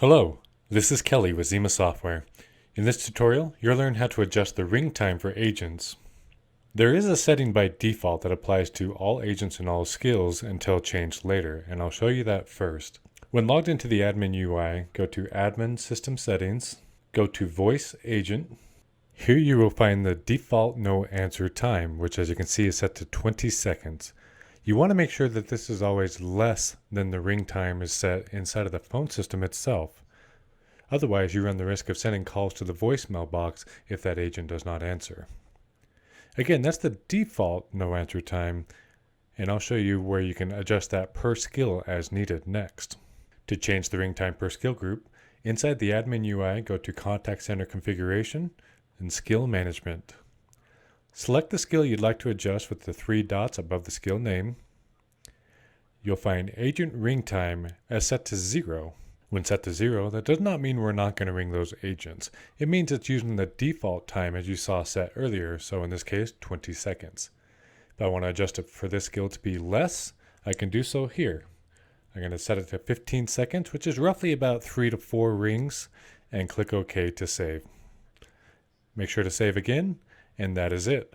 Hello, this is Kelly with Xima Software. In this tutorial, you'll learn how to adjust the ring time for agents. There is a setting by default that applies to all agents and all skills until changed later, and I'll show you that first. When logged into the admin UI, go to Admin System Settings, go to Voice Agent. Here you will find the default no answer time, which as you can see is set to 20 seconds. You want to make sure that this is always less than the ring time is set inside of the phone system itself. Otherwise, you run the risk of sending calls to the voicemail box if that agent does not answer. Again, that's the default no answer time, and I'll show you where you can adjust that per skill as needed next. To change the ring time per skill group, inside the admin UI, go to Contact Center Configuration and Skill Management. Select the skill you'd like to adjust with the three dots above the skill name. You'll find Agent Ring Time as set to 0. When set to 0, that does not mean we're not going to ring those agents. It means it's using the default time as you saw set earlier, so in this case, 20 seconds. If I want to adjust it for this skill to be less, I can do so here. I'm going to set it to 15 seconds, which is roughly about 3 to 4 rings, and click OK to save. Make sure to save again, and that is it.